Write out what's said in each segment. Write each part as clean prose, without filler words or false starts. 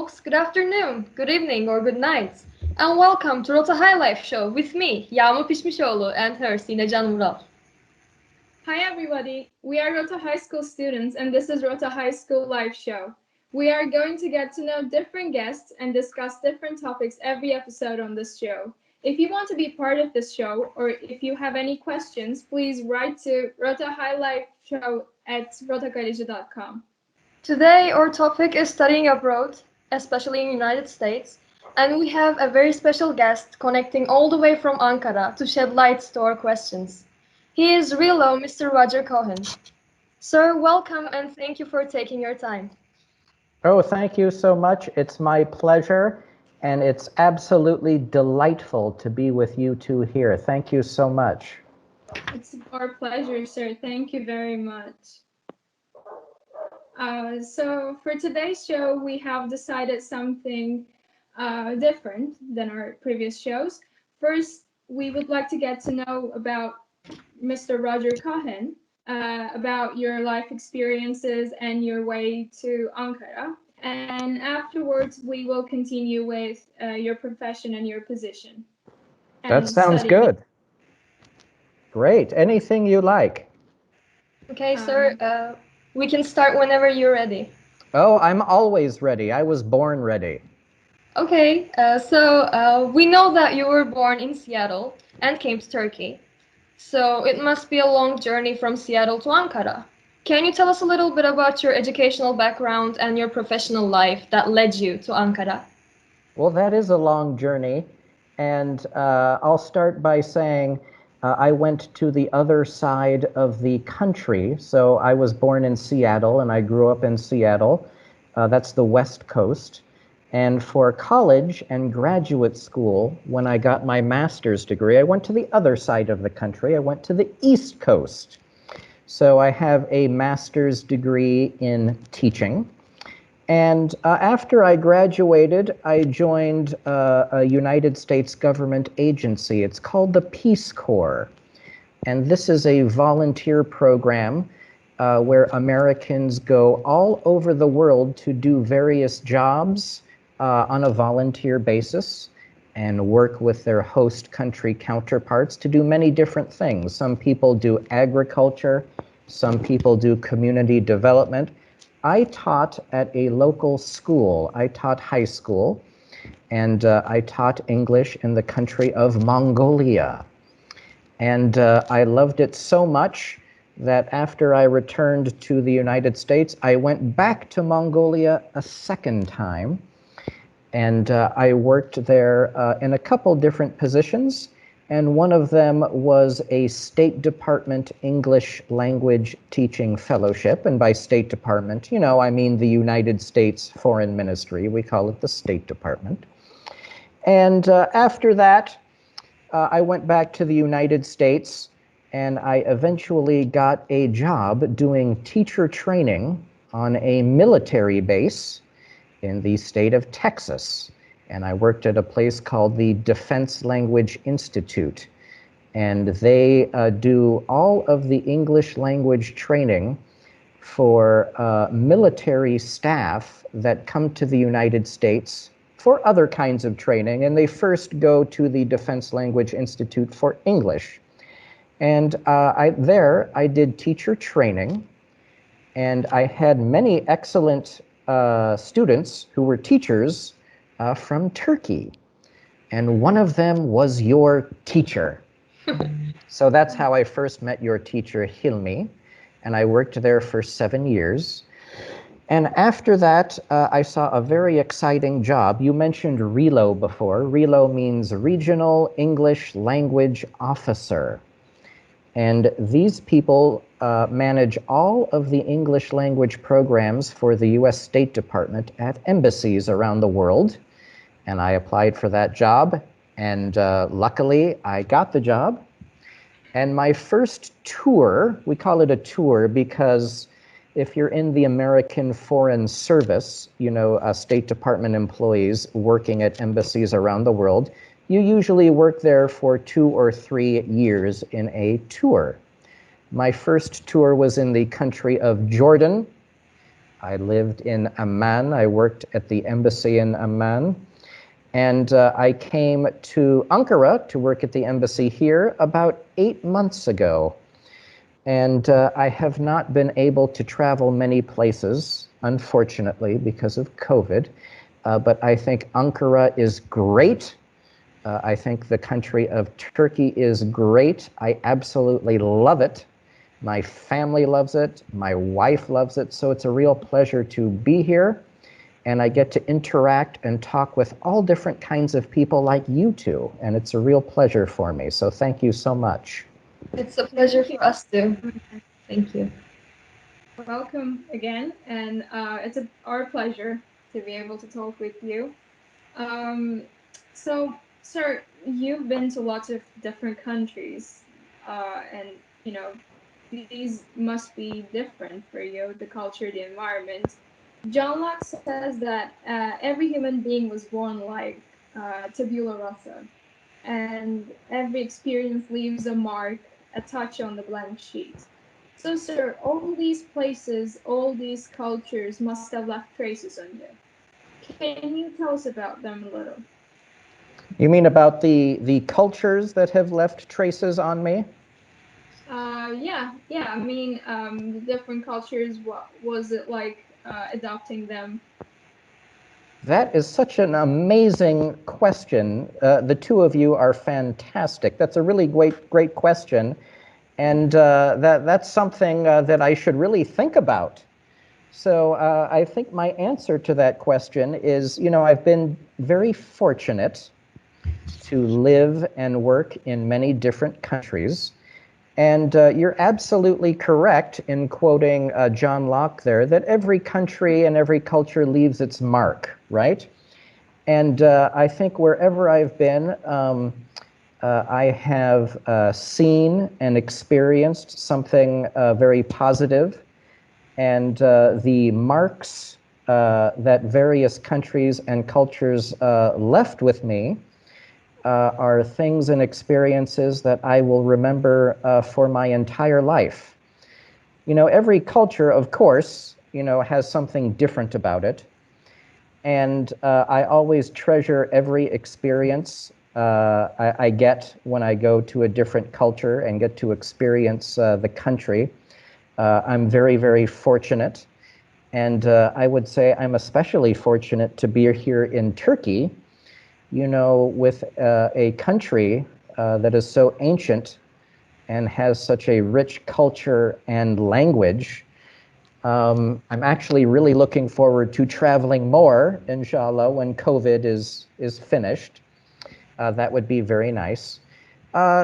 folks. Good afternoon, good evening, or good night. And welcome to Rota High Life Show with me, Yağmur Pişmişoğlu, and her, Sinecan Mural. Hi everybody, we are Rota High School students and this is Rota High School Live Show. We are going to get to know different guests and discuss different topics every episode on this show. If you want to be part of this show or if you have any questions, please write to rotahighlife@rotacollege.com. Today, our topic is studying abroad, especially in the United States, and we have a very special guest connecting all the way from Ankara to shed light to our questions. He is Relo, Mr. Roger Cohen. Sir, welcome and thank you for taking your time. Oh, thank you so much. It's my pleasure, and it's absolutely delightful to be with you two here. Thank you so much. It's our pleasure, sir. Thank you very much. So for today's show, we have decided something different than our previous shows. First, we would like to get to know about Mr. Roger Cohen, about your life experiences and your way to Ankara. And afterwards, we will continue with your profession and your position. That sounds good. Great. Anything you like. Okay, sir. We can start whenever you're ready. Oh, I'm always ready. I was born ready. Okay, so we know that you were born in Seattle and came to Turkey. So it must be a long journey from Seattle to Ankara. Can you tell us a little bit about your educational background and your professional life that led you to Ankara? Well, that is a long journey. And I'll start by saying I went to the other side of the country. So I was born in Seattle and I grew up in Seattle. That's the West Coast. And for college and graduate school, when I got my master's degree, I went to the other side of the country. I went to the East Coast. So I have a master's degree in teaching. And after I graduated, I joined a United States government agency. It's called the Peace Corps. And this is a volunteer program where Americans go all over the world to do various jobs on a volunteer basis and work with their host country counterparts to do many different things. Some people do agriculture, some people do community development. I taught at a local school. I taught high school, and I taught English in the country of Mongolia. And I loved it so much that after I returned to the United States, I went back to Mongolia a second time. And I worked there in a couple different positions, and one of them was a State Department English language teaching fellowship. And by State Department, you know, I mean the United States Foreign Ministry. We call it the State Department. And after that, I went back to the United States, and I eventually got a job doing teacher training on a military base in the state of Texas. And I worked at a place called the Defense Language Institute. And they do all of the English language training for military staff that come to the United States for other kinds of training. And they first go to the Defense Language Institute for English. And there I did teacher training. And I had many excellent students who were teachers from Turkey. And one of them was your teacher. So that's how I first met your teacher, Hilmi. And I worked there for 7 years. And after that, I saw a very exciting job. You mentioned RELO before. RELO means Regional English Language Officer. And these people manage all of the English language programs for the U.S. State Department at embassies around the world. And I applied for that job, and luckily I got the job. And my first tour, we call it a tour because if you're in the American Foreign Service, you know, State Department employees working at embassies around the world, you usually work there for 2 or 3 years in a tour. My first tour was in the country of Jordan. I lived in Amman. I worked at the embassy in Amman. And I came to Ankara to work at the embassy here about 8 months ago. And I have not been able to travel many places, unfortunately, because of COVID. But I think Ankara is great. I think the country of Turkey is great. I absolutely love it. My family loves it. My wife loves it. So it's a real pleasure to be here. And I get to interact and talk with all different kinds of people like you two. And it's a real pleasure for me. So thank you so much. It's a pleasure for us too. Thank you. Welcome again, and it's our pleasure to be able to talk with you. So, sir, you've been to lots of different countries, and you know these must be different for you, the culture, the environment. John Locke says that every human being was born like tabula rasa, and every experience leaves a mark, a touch on the blank sheet. So, sir, all these places, all these cultures must have left traces on you. Can you tell us about them a little? You mean about the cultures that have left traces on me? Yeah. I mean, the different cultures. What was it like adopting them? That is such an amazing question. The two of you are fantastic. That's a really great question. And that's something that I should really think about. So I think my answer to that question is, I've been very fortunate to live and work in many different countries. And you're absolutely correct in quoting John Locke there, that every country and every culture leaves its mark, right? And I think wherever I've been, I have seen and experienced something very positive. And the marks that various countries and cultures left with me are things and experiences that I will remember for my entire life. Every culture, of course, has something different about it. And I always treasure every experience I get when I go to a different culture and get to experience the country. I'm very, very fortunate. And I would say I'm especially fortunate to be here in Turkey, with a country that is so ancient and has such a rich culture and language. I'm actually really looking forward to traveling more, inshallah, when COVID is finished. That would be very nice.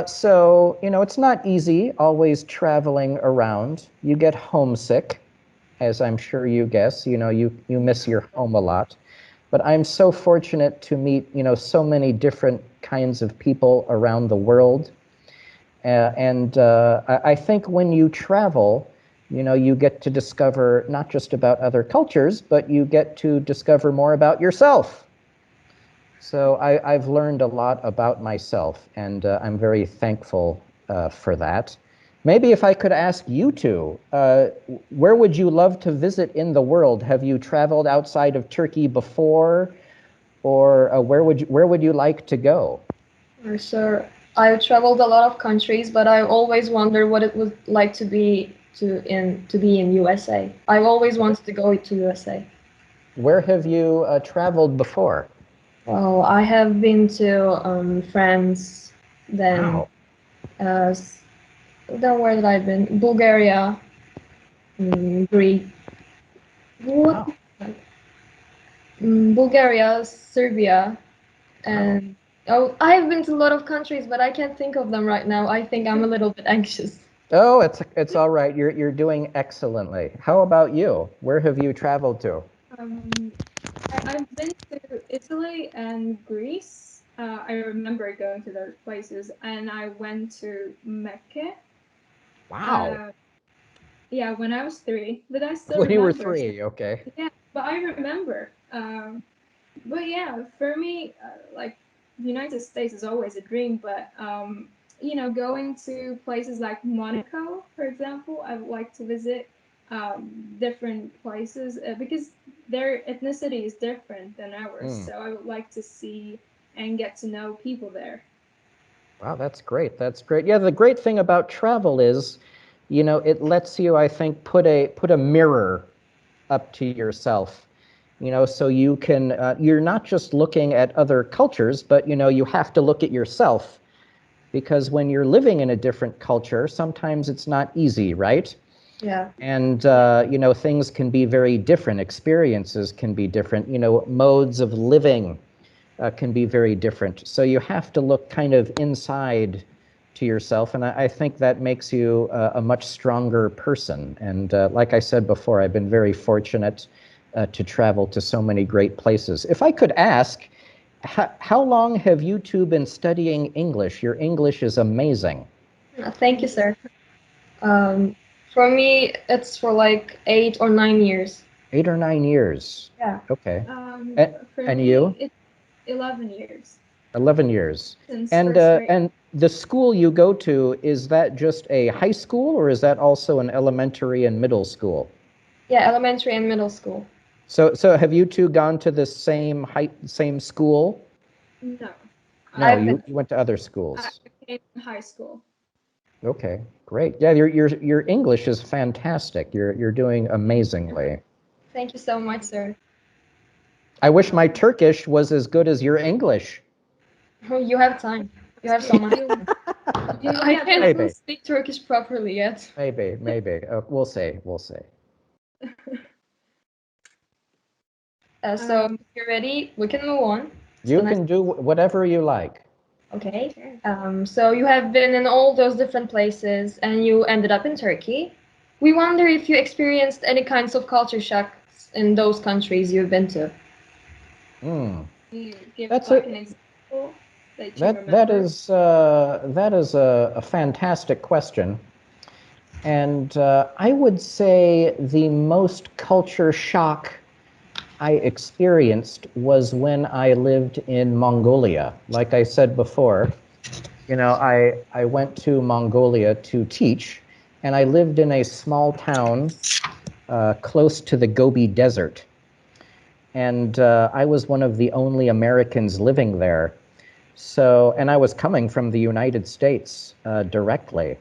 So, it's not easy always traveling around. You get homesick, as I'm sure you guess. You miss your home a lot. But I'm so fortunate to meet, so many different kinds of people around the world. And I think when you travel, you get to discover not just about other cultures, but you get to discover more about yourself. So I've learned a lot about myself, and I'm very thankful for that. Maybe if I could ask you two, where would you love to visit in the world? Have you traveled outside of Turkey before, or where would you like to go? Sure. I've traveled a lot of countries, but I always wonder what it would like to be in USA. I've always wanted to go to USA. Where have you traveled before? Well, I have been to France, then Wow. uh, then where did I been? Bulgaria, Greece. What? Wow. Bulgaria, Serbia, Wow. and oh, I've been to a lot of countries, but I can't think of them right now. I think I'm a little bit anxious. Oh, it's all right. You're doing excellently. How about you? Where have you traveled to? Um, I've been to Italy and Greece. I remember going to those places, and I went to Mecca. Wow. Uh, yeah, when I was 3, but I still When you were remember. 3, okay. Yeah, but I remember. But yeah, for me, like the United States is always a dream. But going to places like Monaco, for example, I would like to visit. different places because their ethnicity is different than ours. So I would like to see and get to know people there. Wow, that's great. That's great. Yeah, the great thing about travel is, it lets you, I think, put a mirror up to yourself. So you can, you're not just looking at other cultures, but you have to look at yourself, because when you're living in a different culture, sometimes it's not easy, right? Yeah. And things can be very different. Experiences can be different. Modes of living can be very different. So you have to look kind of inside to yourself, and I think that makes you a much stronger person. And like I said before, I've been very fortunate to travel to so many great places. If I could ask, how long have you two been studying English? Your English is amazing. Thank you, sir. For me, it's for like 8 or 9 years. 8 or 9 years. Yeah. Okay. For And me, you? it's 11 years 11 years. since And first grade. and the school you go to, is that just a high school, or is that also an elementary and middle school? Yeah, elementary and middle school. So have you two gone to the same school? No, No, I've you, been. you went to other I schools. came in high school. Okay, great. Yeah, your English is fantastic. You're doing amazingly. Thank you so much, sir. I wish my Turkish was as good as your English. You have time. You have so much. You I get can't like, even speak Turkish properly yet. Maybe. We'll see. We'll see. So if you're ready, we can move on. to You the next. can do whatever you like. Okay. So you have been in all those different places and you ended up in Turkey. We wonder if you experienced any kinds of culture shocks in those countries you've been to. Hmm. you give That's like a an example that you that that remember. is a fantastic question, and I would say the most culture shock I experienced was when I lived in Mongolia. Like I said before, I went to Mongolia to teach, and I lived in a small town close to the Gobi Desert. And I was one of the only Americans living there. So, and I was coming from the United States directly.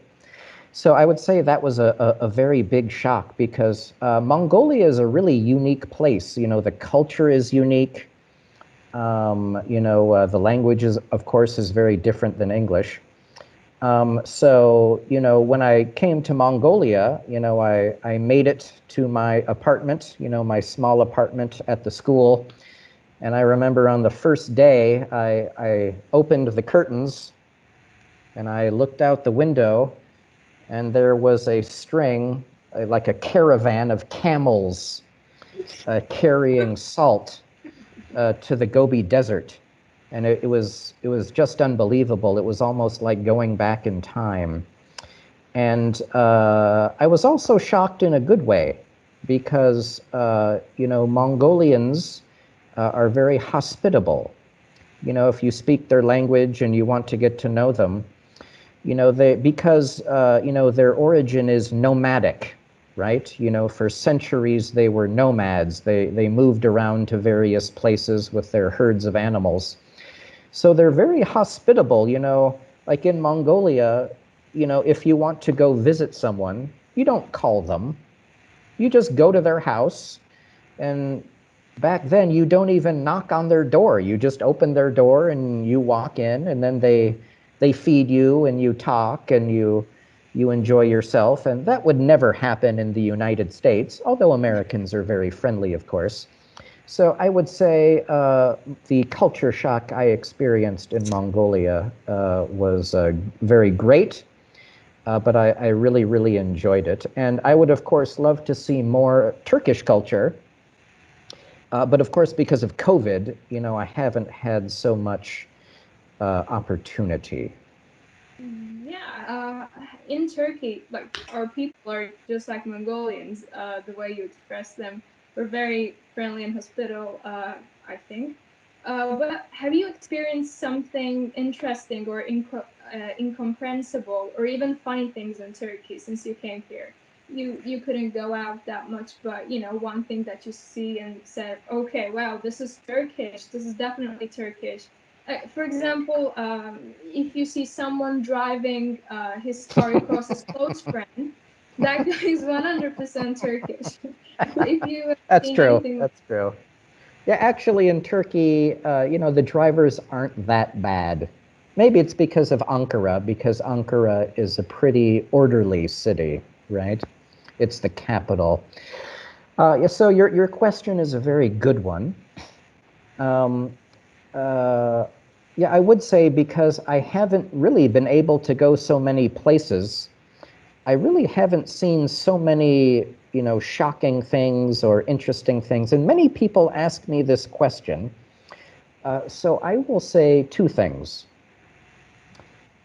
So I would say that was a very big shock, because Mongolia is a really unique place. The culture is unique. The language is, of course, is very different than English. So, when I came to Mongolia, I made it to my apartment, my small apartment at the school. And I remember on the first day, I opened the curtains and I looked out the window, and there was a string, like a caravan of camels carrying salt to the Gobi Desert. And it was just unbelievable. It was almost like going back in time. And I was also shocked in a good way, because Mongolians are very hospitable. If you speak their language and you want to get to know them, because their origin is nomadic, right? For centuries they were nomads. They moved around to various places with their herds of animals. So they're very hospitable. Like in Mongolia, if you want to go visit someone, you don't call them. You just go to their house, and back then you don't even knock on their door. You just open their door and you walk in, and then they feed you and you talk and you enjoy yourself. And that would never happen in the United States, although Americans are very friendly, of course. So I would say the culture shock I experienced in Mongolia was very great, but I really, really enjoyed it. And I would, of course, love to see more Turkish culture. But of course, because of COVID, I haven't had so much opportunity. Yeah, in Turkey, like our people are just like Mongolians. The way you express them, we're very friendly and hospitable. I think. But have you experienced something interesting or incomprehensible or even funny things in Turkey since you came here? you couldn't go out that much, but one thing that you see and said, okay, wow, this is Turkish. This is definitely Turkish. For example, if you see someone driving his car across his close friend, that guy is 100% Turkish. If you have That's seen true. anything. That's true. Yeah, actually, in Turkey, the drivers aren't that bad. Maybe it's because of Ankara, because Ankara is a pretty orderly city, right? It's the capital. Yeah, so your question is a very good one. Um, yeah, I would say because I haven't really been able to go so many places, I really haven't seen so many, shocking things or interesting things. And many people ask me this question. So I will say two things.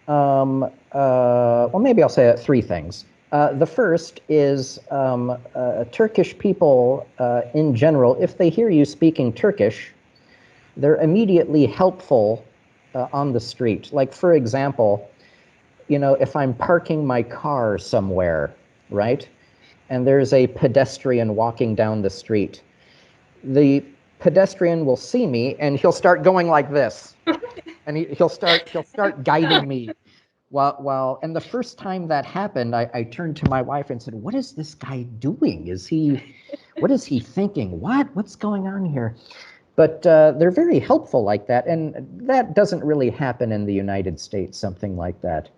Well, maybe I'll say three things. The first is Turkish people in general, if they hear you speaking Turkish, they're immediately helpful on the street. Like, for example, if I'm parking my car somewhere, right, and there's a pedestrian walking down the street, the pedestrian will see me and he'll start going like this, and he'll start guiding me. And the first time that happened, I turned to my wife and said, "What is this guy doing? What is he thinking? What's going on here?" But they're very helpful like that, and that doesn't really happen in the United States, something like that.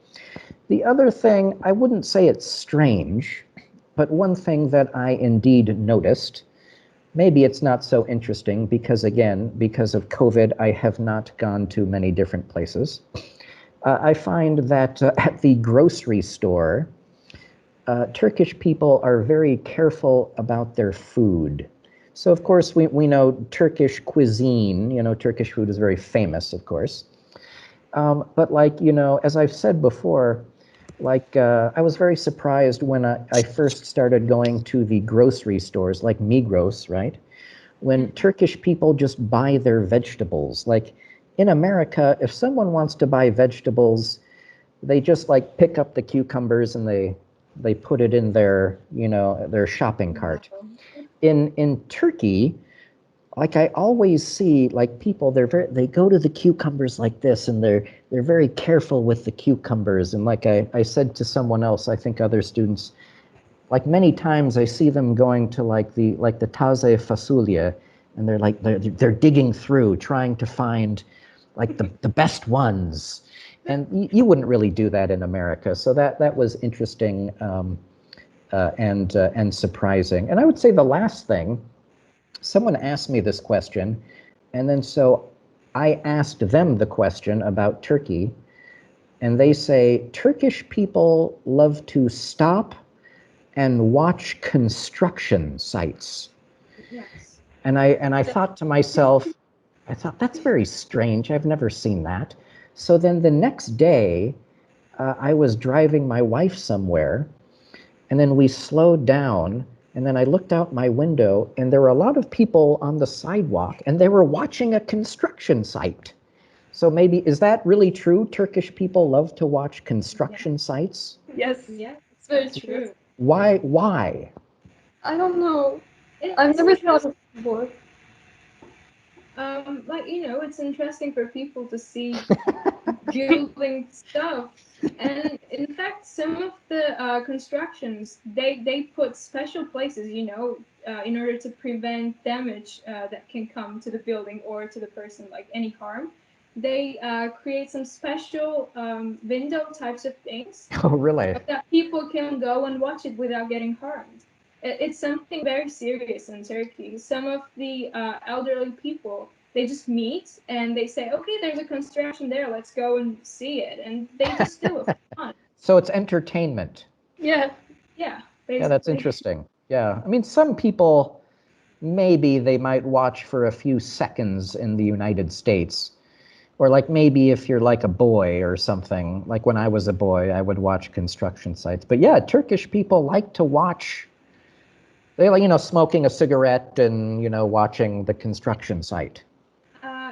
The other thing, I wouldn't say it's strange, but one thing that I indeed noticed, maybe it's not so interesting because, again, because of COVID, I have not gone to many different places. I find that at the grocery store, Turkish people are very careful about their food. So, of course, we know Turkish cuisine, Turkish food is very famous, of course. But as I've said before, I was very surprised when I first started going to the grocery stores, like Migros, right? When Turkish people just buy their vegetables. Like in America, if someone wants to buy vegetables, they just pick up the cucumbers and they put it in their shopping cart. In Turkey, I always see people, they go to the cucumbers like this, and they're very careful with the cucumbers. And I said to someone else, I think other students, many times I see them going to the taze fasulye, and they're digging through trying to find the best ones. And you wouldn't really do that in America. So that was interesting and surprising. And I would say the last thing, someone asked me this question, and then so I asked them the question about Turkey, and they say Turkish people love to stop and watch construction sites. Yes. And I thought to myself, that's very strange. I've never seen that. So then the next day, I was driving my wife somewhere, and then we slowed down, and then I looked out my window, and there were a lot of people on the sidewalk, and they were watching a construction site. So maybe, is that really true? Turkish people love to watch construction sites? Yes. Yeah, It's very that's true. true. Why? I don't know. I've It's never thought interesting. of it before. It's interesting for people to see building stuff. And in fact, some of the constructions, they put special places, in order to prevent damage that can come to the building or to the person, like any harm. They create some special window types of things Oh, really? that people can go and watch it without getting harmed. It's something very serious in Turkey. Some of the elderly people, they just meet and they say, okay, there's a construction there, let's go and see it. And they just do it for fun. So it's entertainment. Yeah. Yeah, Yeah, that's basically. interesting. Yeah. I mean, some people, maybe they might watch for a few seconds in the United States. Or maybe if you're a boy or something, like when I was a boy, I would watch construction sites. But yeah, Turkish people like to watch, they smoking a cigarette and, watching the construction site.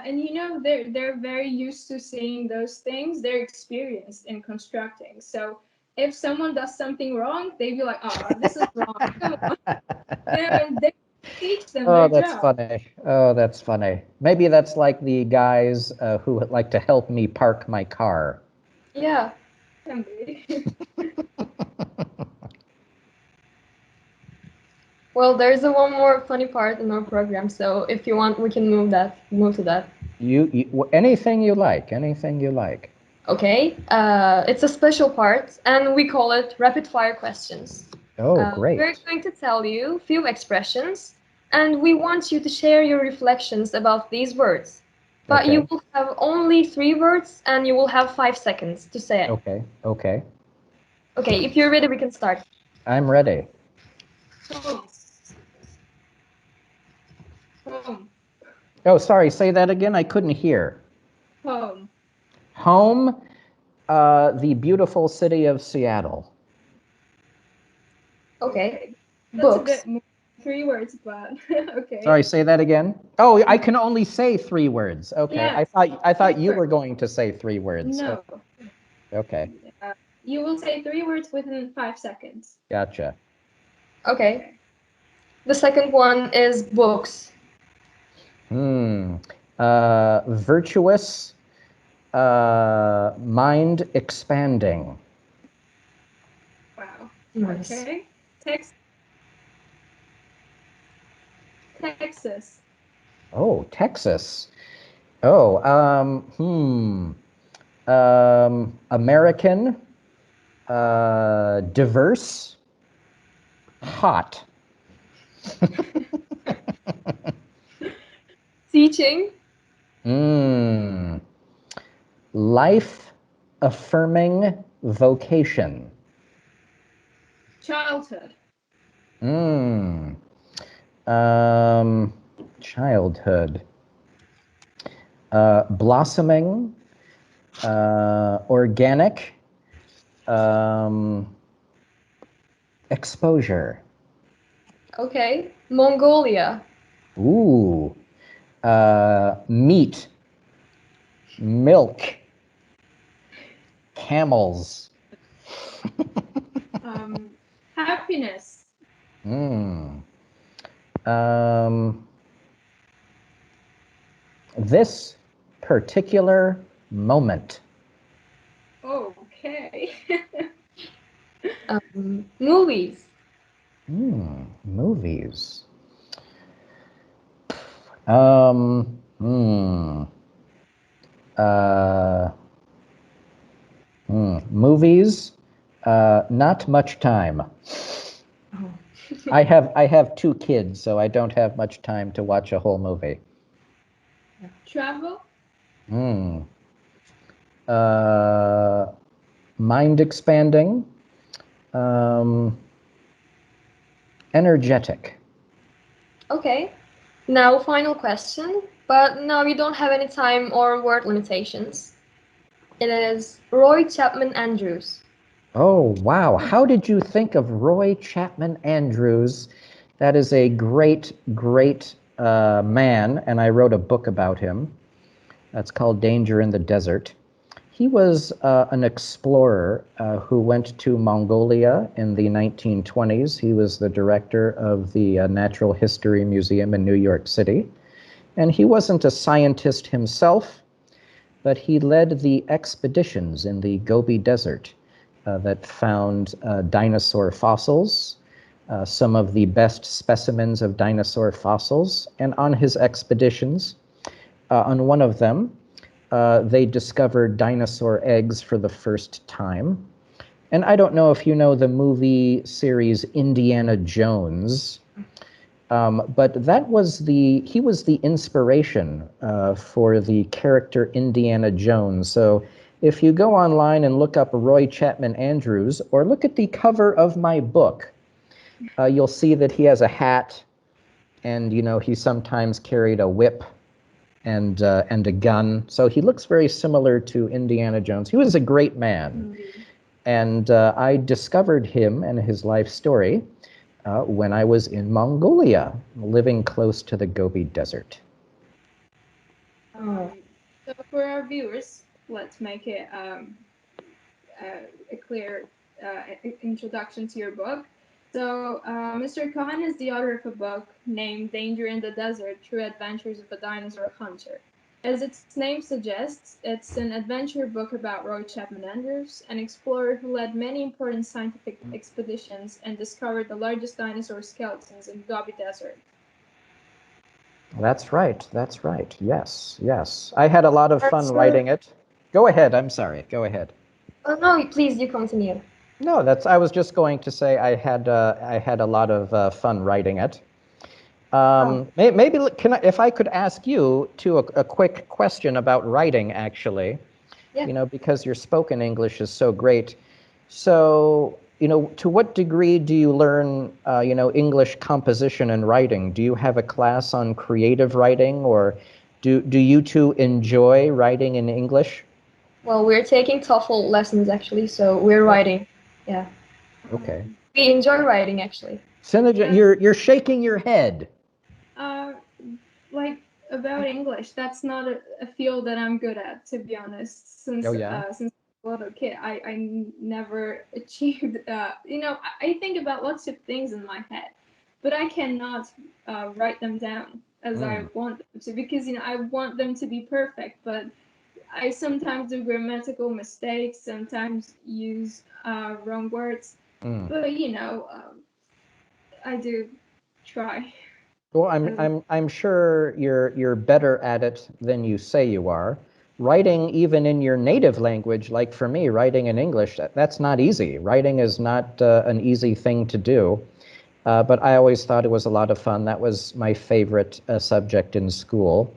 And they're very used to seeing those things. They're experienced in constructing. So if someone does something wrong, they'd be like, "Oh, this is wrong. Come on." And they teach them Oh, their that's job. funny. Oh, that's funny. Maybe that's like the guys who would like to help me park my car. Yeah. Can be. Well, there's a one more funny part in our program, so if you want, we can move to that. Anything you like, anything you like. Okay. It's a special part, and we call it rapid fire questions. Oh, great. We're going to tell you a few expressions, and we want you to share your reflections about these words. But you Okay. will have only 3 words, and you will have 5 seconds to say it. Okay, okay. Okay, if you're ready, we can start. I'm ready. Home. Home. Oh, sorry, say that again. I couldn't hear. Home. Home, the beautiful city of Seattle. Okay. That's a Books. bit more 3 words, but okay. Sorry, say that again. Oh, I can only say 3 words. Okay, Yes. I thought you Sure. were going to say 3 words. No. Okay, You will say 3 words within 5 seconds. gotcha. Okay. The second one is books. Virtuous, mind expanding. Wow. Nice. Okay. Texas. Oh, Texas. Oh, American, diverse, hot. Teaching. Life affirming vocation. Childhood. Childhood. Blossoming, organic, exposure. Okay. Mongolia. Ooh, meat, milk, camels. Happiness. This particular moment. Okay. Movies. Movies. Uh, Movies. Not much time. I have 2 kids, so I don't have much time to watch a whole movie. Travel. Mind expanding. Energetic. Okay. Now, final question, but now we don't have any time or word limitations. It is Roy Chapman Andrews. Oh, wow. How did you think of Roy Chapman Andrews? That is a great, great man, and I wrote a book about him. That's called Danger in the Desert. He was an explorer who went to Mongolia in the 1920s. He was the director of the Natural History Museum in New York City. And he wasn't a scientist himself, but he led the expeditions in the Gobi Desert that found dinosaur fossils, some of the best specimens of dinosaur fossils. And on his expeditions, on one of them, they discovered dinosaur eggs for the first time. And I don't know if you know the movie series Indiana Jones, but he was the inspiration for the character Indiana Jones. So if you go online and look up Roy Chapman Andrews, or look at the cover of my book, you'll see that he has a hat, and he sometimes carried a whip and a gun. So he looks very similar to Indiana Jones. He was a great man. And I discovered him and his life story when I was in Mongolia, living close to the Gobi Desert. So for our viewers, let's make it a clear introduction to your book. So, Mr. Cohen is the author of a book named Danger in the Desert: True Adventures of a Dinosaur Hunter. As its name suggests, it's an adventure book about Chapman Andrews, an explorer who led many important scientific expeditions and discovered the largest dinosaur skeletons in Gobi Desert. That's right. That's right. Yes, yes. I had a lot of fun writing it. Go ahead. I'm sorry. Go ahead. Oh no, please, you continue. No, I was just going to say I had a lot of fun writing it. Maybe if I could ask you a quick question about writing, actually. Yeah. You know, because your spoken English is so great. So, you know, to what degree do you learn, you know, English composition and writing? Do you have a class on creative writing, or do you two enjoy writing in English? Well, we're taking TOEFL lessons actually, so we're writing. Yeah. Okay. We enjoy writing actually. Sinaja, you're shaking your head. Like about English, that's not a field that I'm good at, to be honest. Since since I was a little kid, I never achieved. You know, I think about lots of things in my head, but I cannot write them down as I want them to, because you know I want them to be perfect, but I sometimes do grammatical mistakes, sometimes use wrong words, but you know, I do try. Well, I'm sure you're better at it than you say you are. Writing even in your native language, like for me, writing in English, that's not easy. Writing is not an easy thing to do. But I always thought it was a lot of fun. That was my favorite subject in school.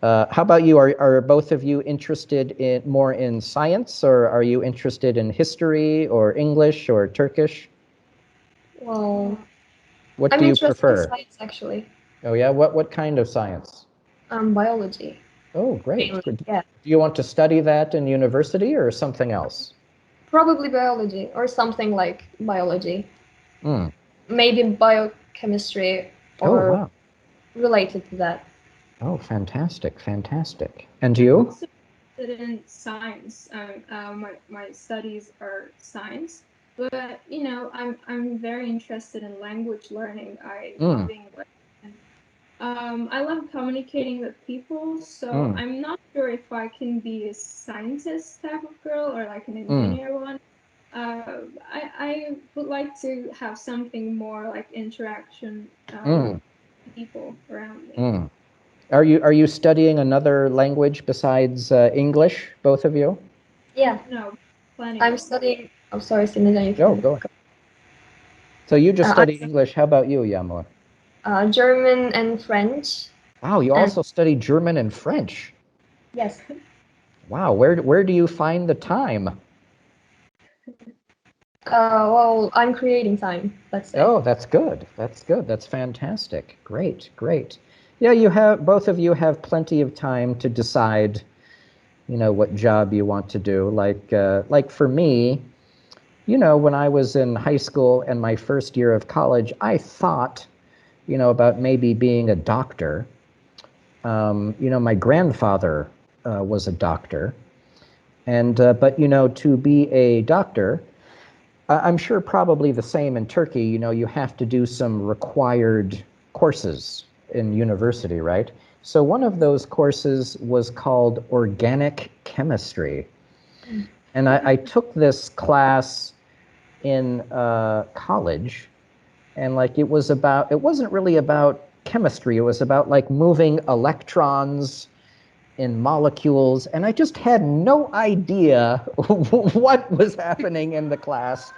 How about you? Are both of you interested more in science, or are you interested in history or English or Turkish? Well, What I'm do you interested prefer? in science actually. Oh yeah, what kind of science? Biology. Oh, great. Mainly, Good. yeah. Do you want to study that in university or something else? Probably biology or something like biology. Mm. Maybe biochemistry Oh, or wow. related to that. Oh, fantastic, fantastic. And you? Also interested in science. My studies are science, but you know, I'm very interested in language learning. I love English. I love communicating with people, so I'm not sure if I can be a scientist type of girl or like an engineer one. I would like to have something more like interaction with people around me. Are you studying another language besides English, both of you? Yeah. No, planning I'm on. studying. I'm sorry, Sinja, you Oh, can. go ahead. So you just I'm study English. How about you, Yamor? German and French. Wow, you And also study German and French. yes. Wow, where do you find the time? Well, I'm creating time, let's say. Oh, that's good. That's good. That's fantastic. Great, great. Yeah, you have both of you have plenty of time to decide, you know, what job you want to do. Like for me, you know, when I was in high school and my first year of college, I thought, you know, about maybe being a doctor. You know, my grandfather was a doctor, and but you know, to be a doctor, I'm sure probably the same in Turkey. You know, you have to do some required courses in university, right? So one of those courses was called organic chemistry. And I took this class in college, and like it wasn't really about chemistry. It was about like moving electrons in molecules, and I just had no idea what was happening in the class.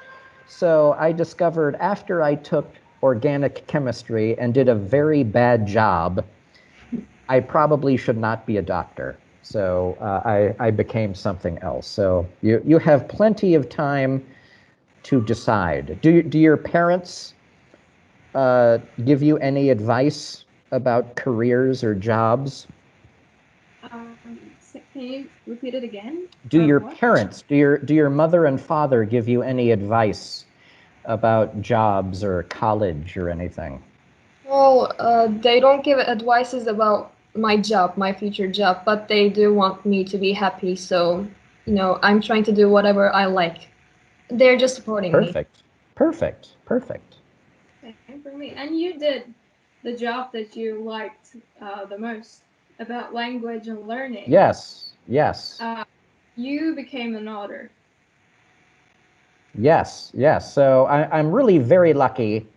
So I discovered after I took organic chemistry and did a very bad job, I probably should not be a doctor. So I became something else. So you have plenty of time to decide. Do your parents give you any advice about careers or jobs? Can you repeat it again? Do your What? parents, do your mother and father give you any advice about jobs or college or anything? Well, they don't give advices about my job, my future job, but they do want me to be happy. So, you know, I'm trying to do whatever I like. They're just supporting me. Perfect. Perfect. Perfect. Same for me. And you did the job that you liked the most about language and learning. Yes. Yes. You became an author. Yes. Yes. So I'm really very lucky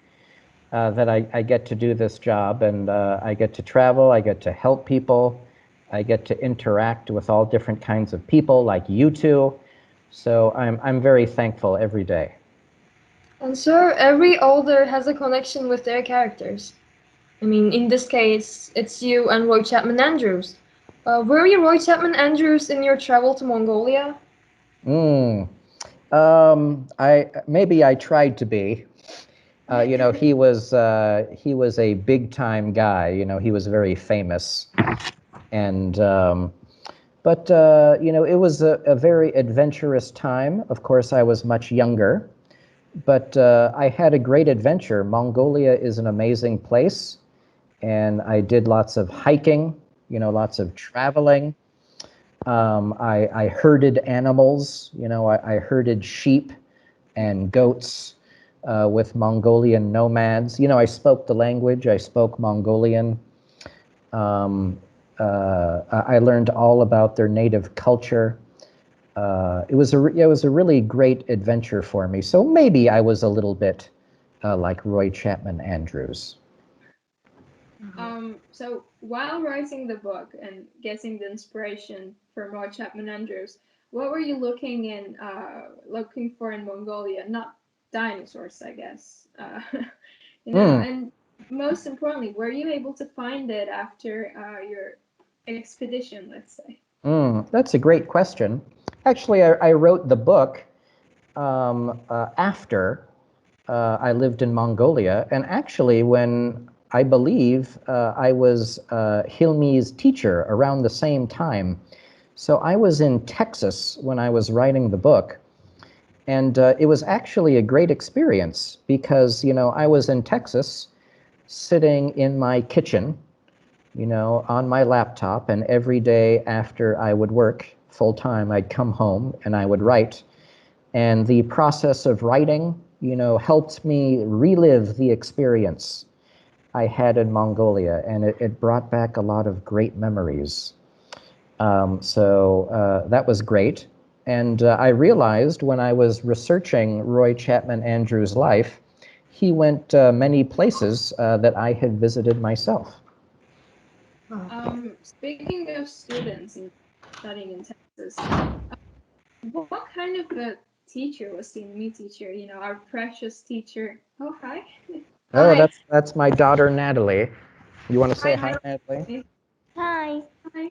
that I get to do this job, and I get to travel, I get to help people, I get to interact with all different kinds of people like you two. So I'm very thankful every day. And sir, every author has a connection with their characters. I mean, in this case, it's you and Roy Chapman Andrews. Were you Roy Chapman Andrews in your travel to Mongolia? Mm. I tried to be. You know, he was a big time guy. You know, he was very famous, and but you know, it was a very adventurous time. Of course, I was much younger, but I had a great adventure. Mongolia is an amazing place, and I did lots of hiking. You know, lots of traveling. I herded animals. You know, I herded sheep and goats with Mongolian nomads. You know, I spoke the language. I spoke Mongolian. I learned all about their native culture. It was a really great adventure for me. So maybe I was a little bit like Roy Chapman Andrews. So while writing the book and getting the inspiration from Roy Chapman Andrews, what were you looking for in Mongolia? Not dinosaurs, I guess. And most importantly, were you able to find it after your expedition, let's say? That's a great question. Actually, I wrote the book after I lived in Mongolia, and actually, when I believe I was Hilmi's teacher around the same time. So I was in Texas when I was writing the book, and it was actually a great experience because, you know, I was in Texas sitting in my kitchen, you know, on my laptop, and every day after I would work full time, I'd come home and I would write. And the process of writing, you know, helped me relive the experience I had in Mongolia, and it brought back a lot of great memories. So that was great. And I realized when I was researching Roy Chapman Andrews' life, he went many places that I had visited myself. Speaking of students and studying in Texas, what kind of a teacher was the me teacher? You know, our precious teacher. Oh, hi. Oh, Hi. that's my daughter Natalie. You want to say Hi, hi, Natalie? Hi. Hi.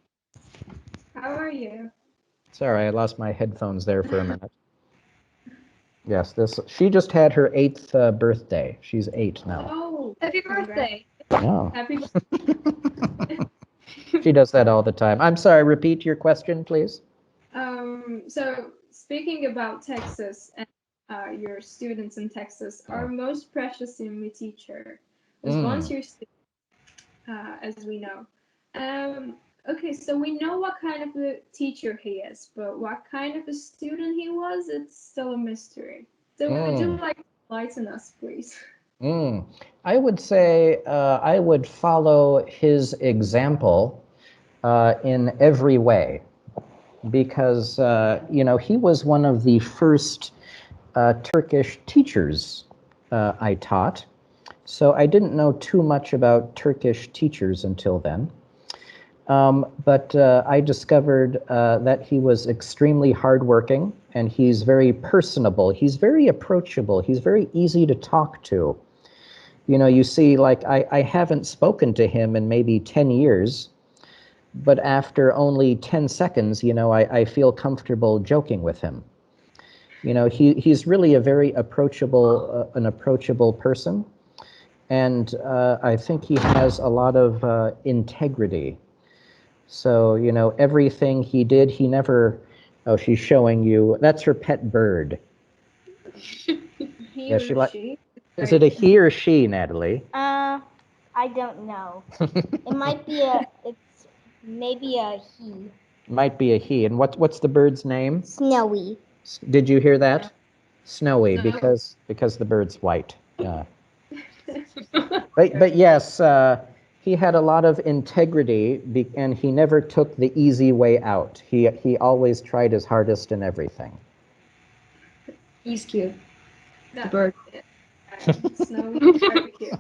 How are you? Sorry, I lost my headphones there for a minute. Yes, she just had her 8th birthday. She's 8 now. Oh, Happy congrats. birthday. Oh. Happy birthday. She does that all the time. I'm sorry, repeat your question, please. So speaking about Texas and your students in Texas, our most precious English teacher was volunteer student, as we know. Okay, so we know what kind of a teacher he is, but what kind of a student he was, it's still a mystery. So would you like to enlighten us, please? I would say I would follow his example in every way because, you know, he was one of the first Turkish teachers I taught. So I didn't know too much about Turkish teachers until then. But I discovered that he was extremely hardworking, and he's very personable. He's very approachable. He's very easy to talk to. You know, you see, like, I haven't spoken to him in maybe 10 years, but after only 10 seconds, you know, I feel comfortable joking with him. You know, he's really a very an approachable person. And I think he has a lot of integrity. So, you know, everything he did, he never, oh, she's showing you, that's her pet bird. He Yeah, or she? is it a he or she, Natalie? I don't know. It's maybe a he. Might be a he. And what's the bird's name? Snowy. Did you hear that? Snowy, No. because the bird's white. But yes, he had a lot of integrity, and he never took the easy way out. He always tried his hardest in everything. He's cute. The That bird. Snowy is very cute.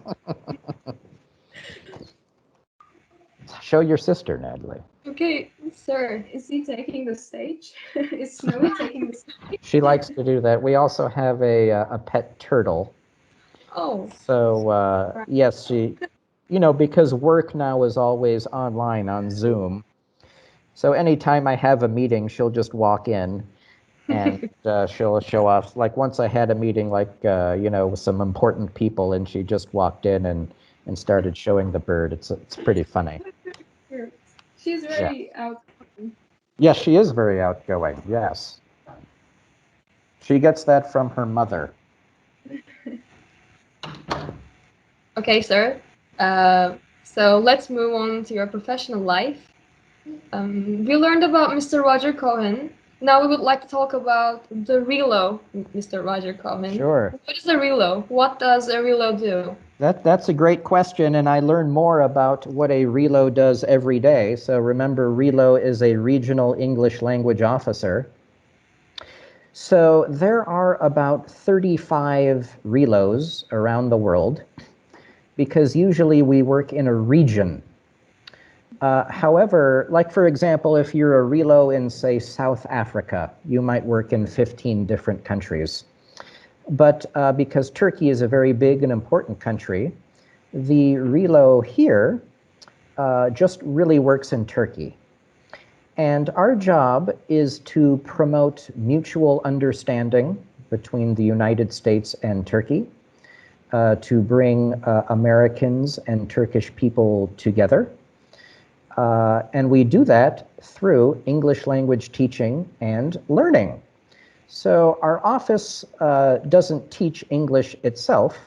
Show your sister, Natalie. Okay, sir. Is he taking the stage? Is Snowy taking the stage? She likes to do that. We also have a pet turtle. Oh, So yes, she, because work now is always online on Zoom. So anytime I have a meeting, she'll just walk in, and she'll show off. Like once I had a meeting, like with some important people, and she just walked in and started showing the bird. It's pretty funny. She's very outgoing. Yes, she is very outgoing. Yes, she gets that from her mother. okay, sir. So let's move on to your professional life. We learned about Mr. Roger Cohen. Now we would like to talk about the relo, Mr. Roger Cohen. Sure. What is a relo? What does a relo do? That's a great question, and I learn more about what a relo does every day. So remember, relo is a regional English language officer. So there are about 35 relos around the world, because usually we work in a region. However, like for example, if you're a relo in, say, South Africa, you might work in 15 different countries. But because Turkey is a very big and important country, the relo here just really works in Turkey. And our job is to promote mutual understanding between the United States and Turkey, to bring Americans and Turkish people together. And we do that through English language teaching and learning. So our office doesn't teach English itself,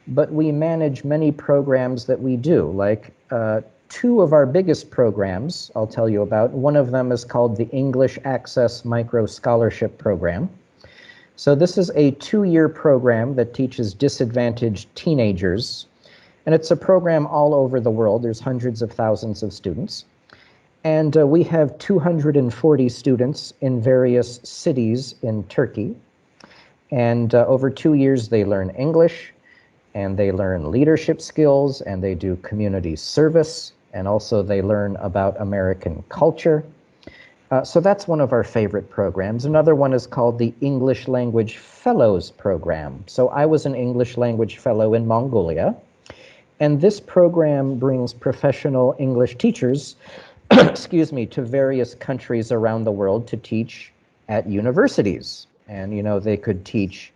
but we manage many programs that we do. Like two of our biggest programs I'll tell you about. One of them is called the English Access Micro Scholarship Program. So this is a 2-year program that teaches disadvantaged teenagers. And it's a program all over the world. There's hundreds of thousands of students. And we have 240 students in various cities in Turkey. And over 2 years, they learn English, and they learn leadership skills, and they do community service, and also they learn about American culture. So that's one of our favorite programs. Another one is called the English Language Fellows Program. So I was an English Language Fellow in Mongolia. And this program brings professional English teachers excuse me, to various countries around the world to teach at universities. And, they could teach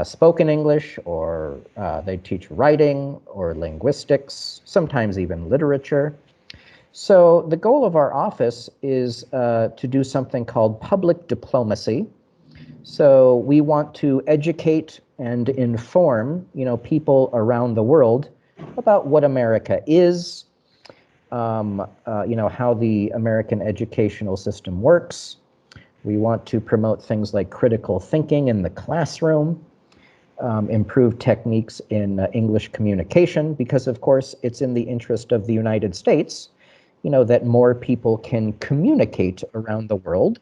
spoken English, or they teach writing or linguistics, sometimes even literature. So the goal of our office is to do something called public diplomacy. So we want to educate and inform, people around the world about what America is, how the American educational system works. We want to promote things like critical thinking in the classroom, improve techniques in English communication, because of course it's in the interest of the United States, that more people can communicate around the world.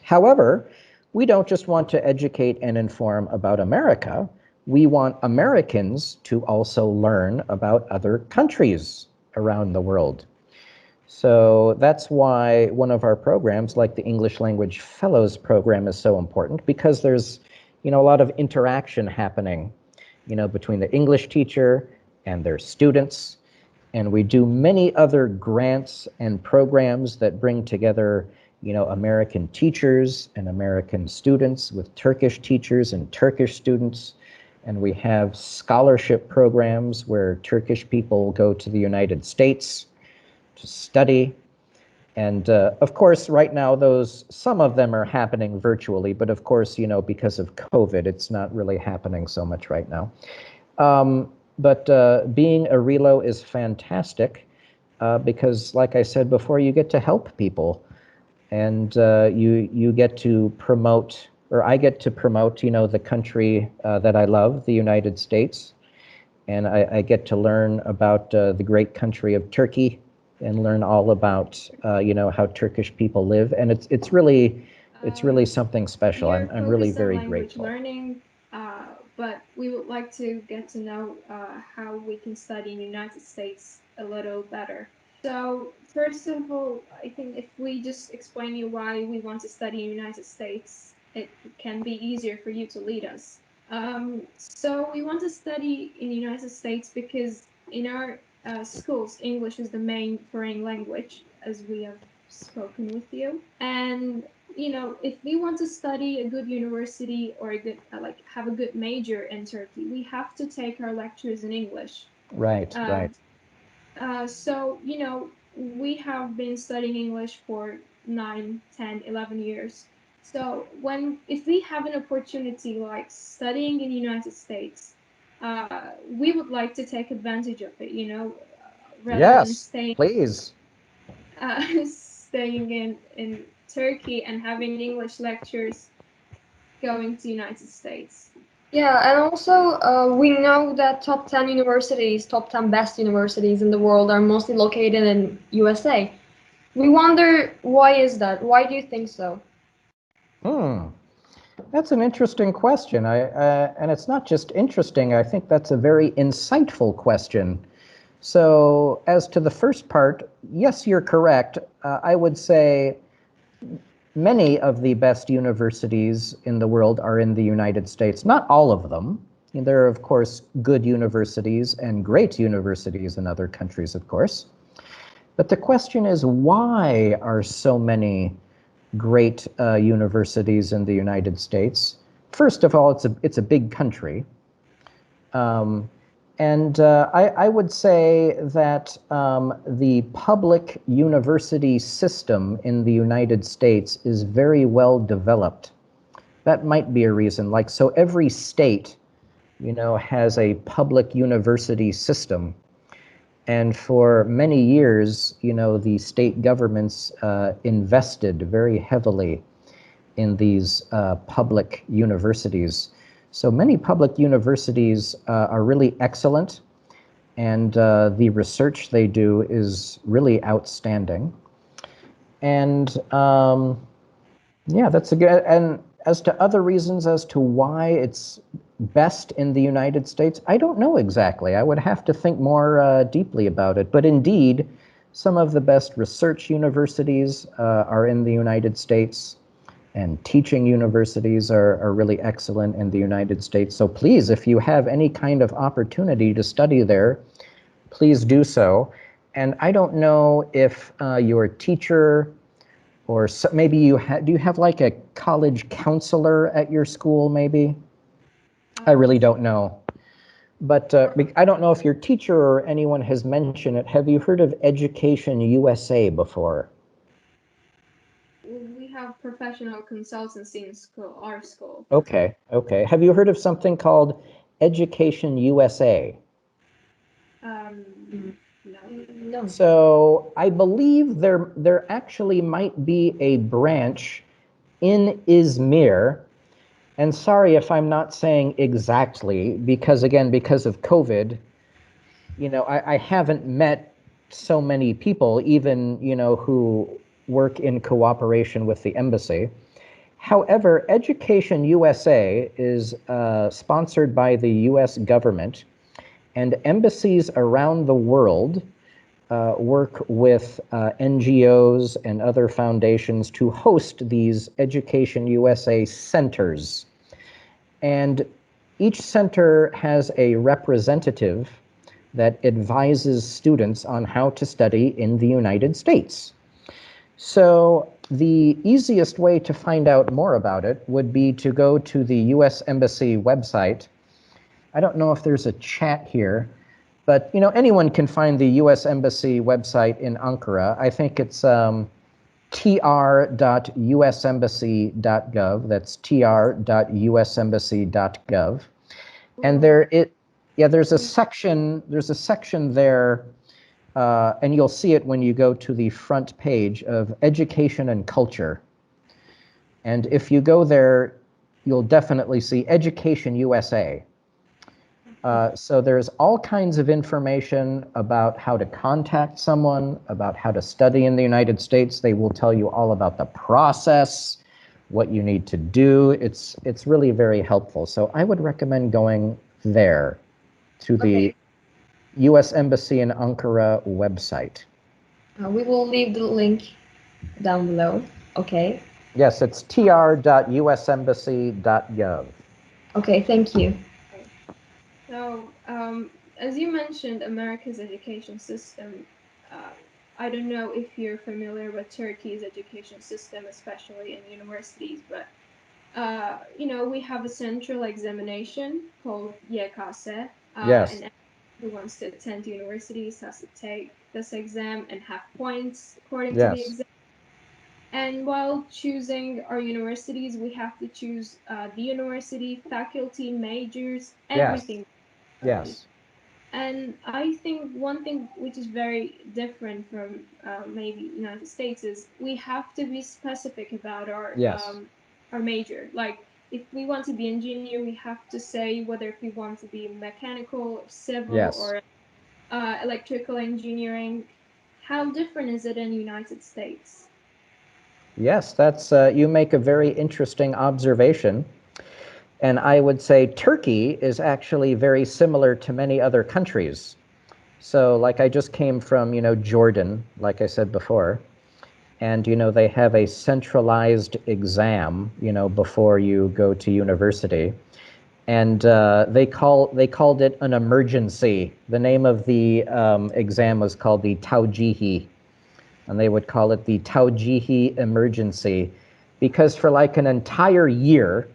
However, we don't just want to educate and inform about America. We want Americans to also learn about other countries around the world. So that's why one of our programs, like the English Language Fellows Program, is so important, because there's, a lot of interaction happening, between the English teacher and their students. And we do many other grants and programs that bring together, American teachers and American students with Turkish teachers and Turkish students. And we have scholarship programs where Turkish people go to the United States to study. And of course, right now, some of them are happening virtually, but of course, because of COVID, it's not really happening so much right now. But being a relo is fantastic because, like I said before, you get to help people, and you get to promote or I get to promote, the country that I love, the United States. And I get to learn about the great country of Turkey and learn all about, how Turkish people live. And it's really something special. You're I'm really focused on very language grateful. learning, but we would like to get to know how we can study in the United States a little better. So first of all, I think if we just explain you why we want to study in the United States, it can be easier for you to lead us. So we want to study in the United States because in our schools, English is the main foreign language, as we have spoken with you. And if we want to study a good university or a good have a good major in Turkey, we have to take our lectures in English. Right, right. So we have been studying English for 9, 10, 11 years. So if we have an opportunity like studying in the United States, we would like to take advantage of it, rather than Yes, staying please. staying in Turkey and having English lectures going to United States. Yeah, and also we know that top 10 universities, top 10 best universities in the world are mostly located in USA. We wonder why is that? Why do you think so? That's an interesting question. And it's not just interesting, I think that's a very insightful question. So as to the first part, yes, you're correct. I would say many of the best universities in the world are in the United States. Not all of them. There are, of course, good universities and great universities in other countries, of course. But the question is, why are so many great universities in the United States? First of all, it's a big country. And I would say that the public university system in the United States is very well developed. That might be a reason. So every state, has a public university system. And for many years, the state governments invested very heavily in these public universities. So many public universities are really excellent, and the research they do is really outstanding. And yeah, that's a good. And as to other reasons as to why it's best in the United States, I don't know exactly. I would have to think more deeply about it. But indeed, some of the best research universities are in the United States. And teaching universities are really excellent in the United States. So please, if you have any kind of opportunity to study there, please do so. And I don't know if your teacher or maybe do you have like a college counselor at your school maybe? I really don't know. But I don't know if your teacher or anyone has mentioned it. Have you heard of Education USA before? We have professional consultancy in school, our school. Okay. Have you heard of something called Education USA? No. So I believe there actually might be a branch in Izmir. And sorry if I'm not saying exactly, because of COVID, I haven't met so many people, even, who work in cooperation with the embassy. However, Education USA is sponsored by the US government, and embassies around the world work with NGOs and other foundations to host these Education USA centers. And each center has a representative that advises students on how to study in the United States. So the easiest way to find out more about it would be to go to the US Embassy website. I don't know if there's a chat here, but anyone can find the US Embassy website in Ankara. I think it's tr.usembassy.gov. That's tr.usembassy.gov. And there's a section there, and you'll see it when you go to the front page of Education and Culture. And if you go there, you'll definitely see Education USA. So there's all kinds of information about how to contact someone, about how to study in the United States. They will tell you all about the process, what you need to do. It's really very helpful. So I would recommend going there to the U.S. Embassy in Ankara website. We will leave the link down below. Okay. Yes, it's tr.usembassy.gov. Okay, thank you. So, as you mentioned, America's education system, I don't know if you're familiar with Turkey's education system, especially in universities, but we have a central examination called YKS, Yes. and anyone who wants to attend universities has to take this exam and have points according to the Yes. exam. And while choosing our universities, we have to choose the university, faculty, majors, everything. Yes. And I think one thing which is very different from maybe United States is we have to be specific about our major. Like if we want to be engineer, we have to say whether if we want to be mechanical, civil, Yes. or electrical engineering. How different is it in United States? Yes, that's you make a very interesting observation. And I would say Turkey is actually very similar to many other countries. So like I just came from, Jordan, like I said before. And, they have a centralized exam, before you go to university. And they called it an emergency. The name of the exam was called the Taujihi. And they would call it the Taujihi emergency. Because for like an entire year,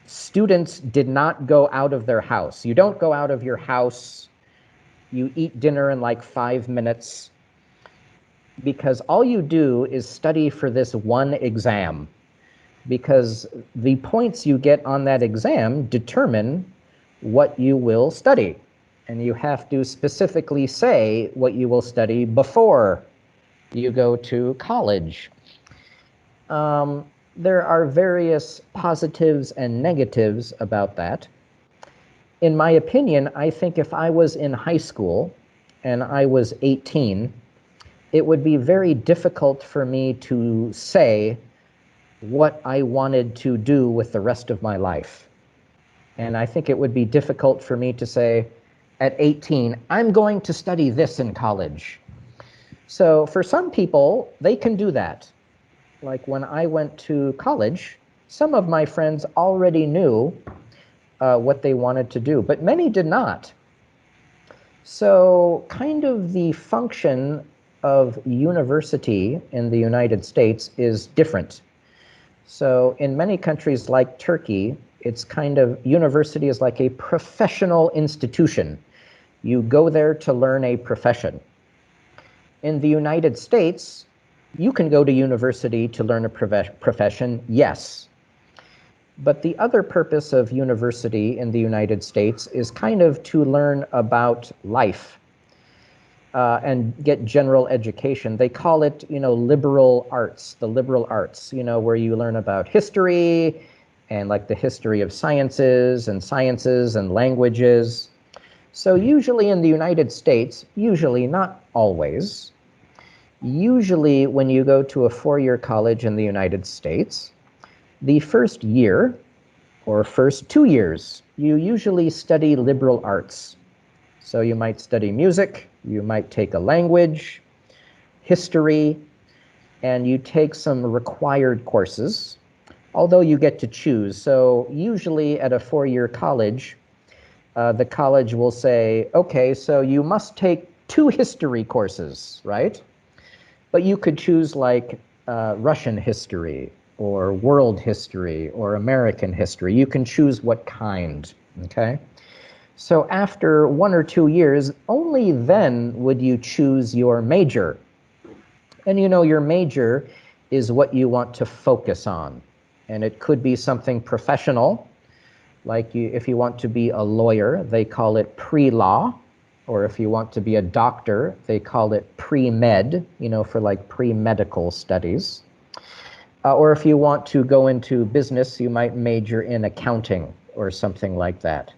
students did not go out of their house. You don't go out of your house. You eat dinner in like 5 minutes because all you do is study for this one exam, because the points you get on that exam determine what you will study. And you have to specifically say what you will study before you go to college. There are various positives and negatives about that. In my opinion, I think if I was in high school and I was 18, it would be very difficult for me to say what I wanted to do with the rest of my life. And I think it would be difficult for me to say, at 18, I'm going to study this in college. So for some people, they can do that. Like when I went to college, some of my friends already knew what they wanted to do, but many did not. So kind of the function of university in the United States is different. So in many countries like Turkey, it's kind of, university is like a professional institution. You go there to learn a profession. In the United States, you can go to university to learn a profession, yes. But the other purpose of university in the United States is kind of to learn about life and get general education. They call it, liberal arts, the liberal arts, where you learn about history and like the history of sciences and languages. So usually in the United States, usually, not always, usually when you go to a four-year college in the United States, the first year or first 2 years, you usually study liberal arts. So you might study music, you might take a language, history, and you take some required courses, although you get to choose. So usually at a four-year college, the college will say, okay, so you must take 2 history courses, right? But you could choose like Russian history or world history or American history. You can choose what kind, okay? So after 1 or 2 years, only then would you choose your major. And your major is what you want to focus on. And it could be something professional, like if you want to be a lawyer, they call it pre-law. Or if you want to be a doctor, they call it pre-med, for like pre-medical studies. Or if you want to go into business, you might major in accounting or something like that.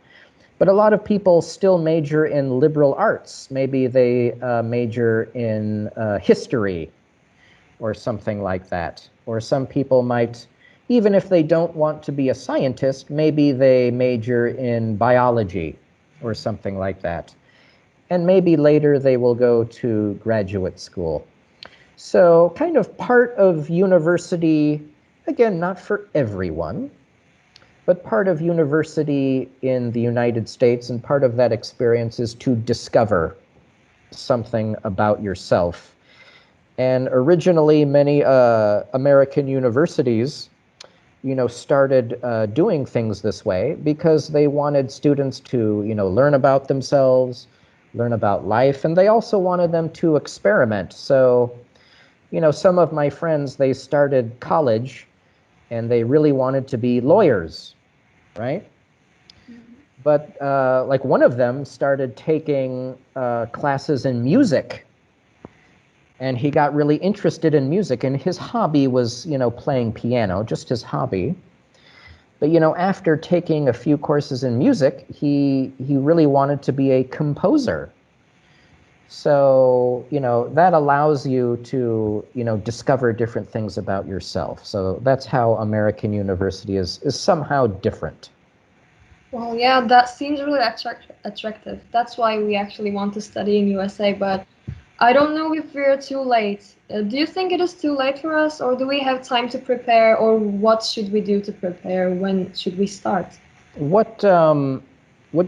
But a lot of people still major in liberal arts. Maybe they major in history or something like that. Or some people might, even if they don't want to be a scientist, maybe they major in biology or something like that. And maybe later they will go to graduate school. So kind of part of university, again, not for everyone, but part of university in the United States and part of that experience is to discover something about yourself. And originally, many American universities, started doing things this way because they wanted students to, learn about themselves, learn about life, and they also wanted them to experiment. So, some of my friends, they started college and they really wanted to be lawyers, right? But like one of them started taking classes in music, and he got really interested in music, and his hobby was, playing piano, just his hobby. But, after taking a few courses in music, he really wanted to be a composer. So, that allows you to, discover different things about yourself. So that's how American university is somehow different. Well, yeah, that seems really attractive. That's why we actually want to study in USA, but I don't know if we're too late. Do you think it is too late for us, or do we have time to prepare, or what should we do to prepare? When should we start? What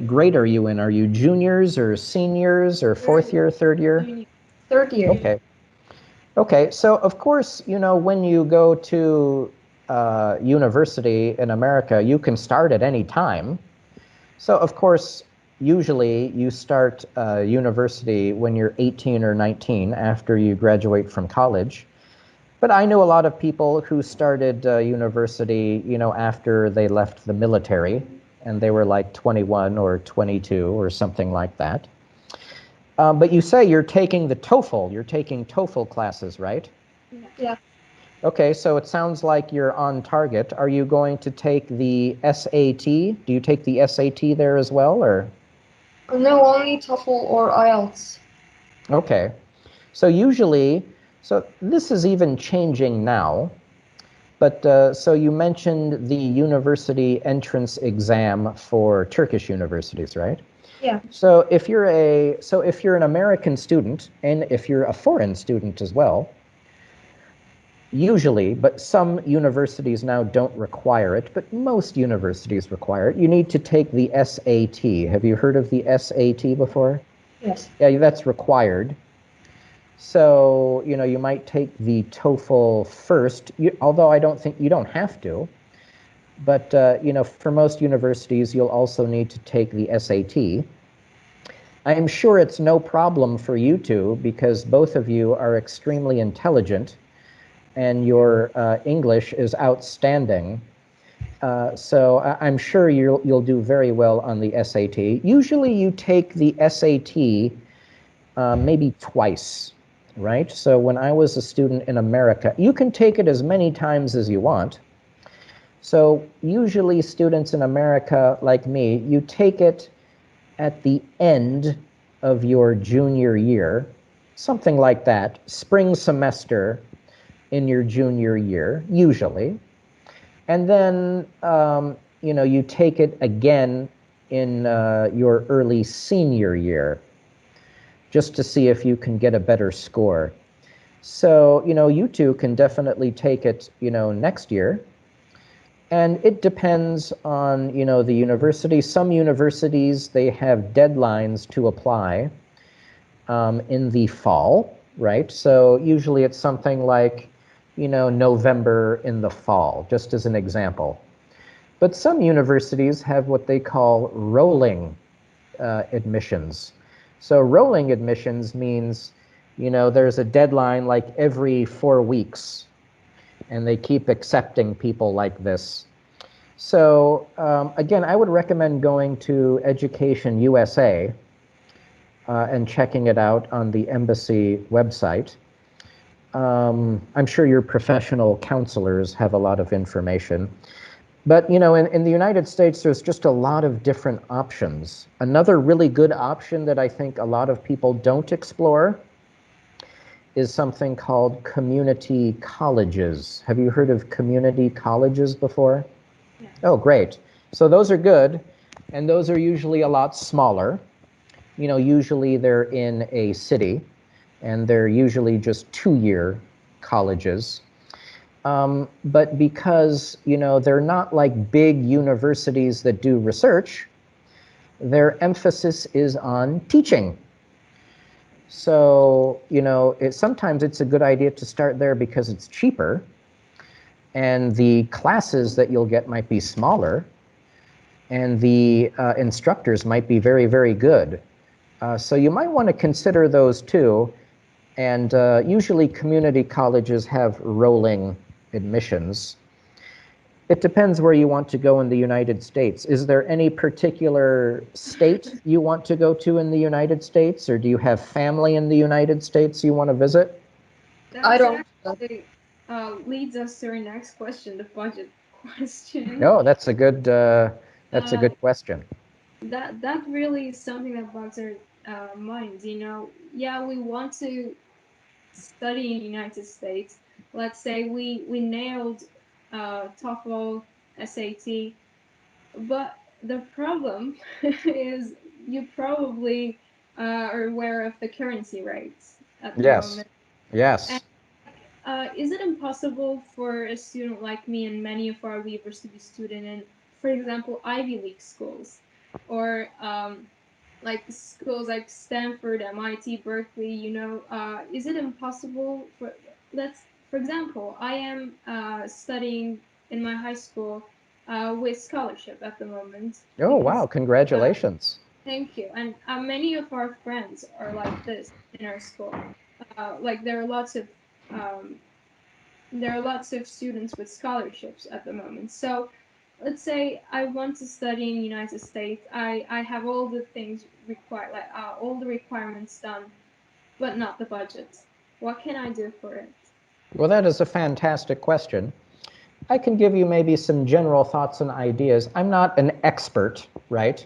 grade are you in? Are you juniors or seniors or fourth year, third year? Third year. Okay. Okay, so of course, when you go to university in America, you can start at any time. So of course, usually you start university when you're 18 or 19 after you graduate from college. But I know a lot of people who started university, after they left the military, and they were like 21 or 22 or something like that. But you say you're taking the TOEFL. You're taking TOEFL classes, right? Yeah. Okay, so it sounds like you're on target. Are you going to take the SAT? Do you take the SAT there as well, or? No, only TOEFL or IELTS. Okay. So usually, so this is even changing now, but so you mentioned the university entrance exam for Turkish universities, right? Yeah. So if you're an American student, and if you're a foreign student as well, usually, but some universities now don't require it, but most universities require it, you need to take the SAT. Have you heard of the SAT before? Yes. Yeah, that's required. So, you might take the TOEFL first, although I don't think you don't have to. But, for most universities, you'll also need to take the SAT. I'm sure it's no problem for you two because both of you are extremely intelligent and your English is outstanding. So I'm sure you'll do very well on the SAT. Usually you take the SAT maybe twice, right? So when I was a student in America, you can take it as many times as you want. So usually students in America, like me, you take it at the end of your junior year, something like that, spring semester in your junior year, usually. And then, you take it again in your early senior year, just to see if you can get a better score. So, you two can definitely take it, next year. And it depends on, the university. Some universities, they have deadlines to apply in the fall, right? So usually it's something like, November in the fall, just as an example. But some universities have what they call rolling admissions. So rolling admissions means, there's a deadline like every 4 weeks, and they keep accepting people like this. So again, I would recommend going to Education USA and checking it out on the embassy website. I'm sure your professional counselors have a lot of information. But, you know, in the United States, there's just a lot of different options. Another really good option that I think a lot of people don't explore is something called community colleges. Have you heard of community colleges before? Yes. Oh, great. So those are good, and those are usually a lot smaller. You know, usually they're in a city, and they're usually just 2-year colleges. But because, you know, they're not like big universities that do research, their emphasis is on teaching. So, you know, sometimes it's a good idea to start there because it's cheaper, and the classes that you'll get might be smaller, and the instructors might be very, very good. So you might want to consider those too. And usually community colleges have rolling admissions. It depends where you want to go in the United States. Is there any particular state you want to go to in the United States, or do you have family in the United States you want to visit? I That don't. actually leads us to our next question, the budget question. No, that's a good question. That really is something that bugs our minds. You know, yeah, we want to study in the United States. Let's say we nailed TOEFL, SAT, but the problem is you probably are aware of the currency rates at the Yes. moment. Yes. Is it impossible for a student like me and many of our leavers to be student in, for example, Ivy League schools, or like schools like Stanford, MIT, Berkeley? You know, is it impossible for for example, I am studying in my high school with scholarship at the moment. Oh, Because, wow. Congratulations. thank you. And many of our friends are like this in our school. Like um, there are lots of students with scholarships at the moment. So let's say I want to study in the United States. I have all the things required, like all the requirements done, but not the budget. What can I do for it? Well, that is a fantastic question. I can give you maybe some general thoughts and ideas. I'm not an expert, right?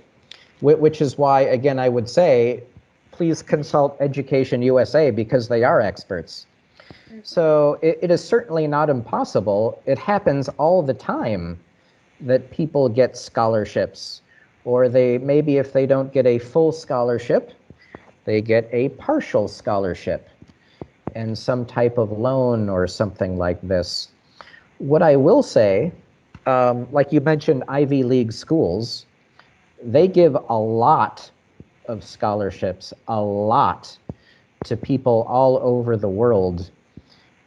Which is why, again, I would say, please consult Education USA because they are experts. So it is certainly not impossible. It happens all the time that people get scholarships, or they maybe if they don't get a full scholarship, they get a partial scholarship and some type of loan or something like this. What I will say, like you mentioned, Ivy League schools, they give a lot of scholarships, a lot to people all over the world.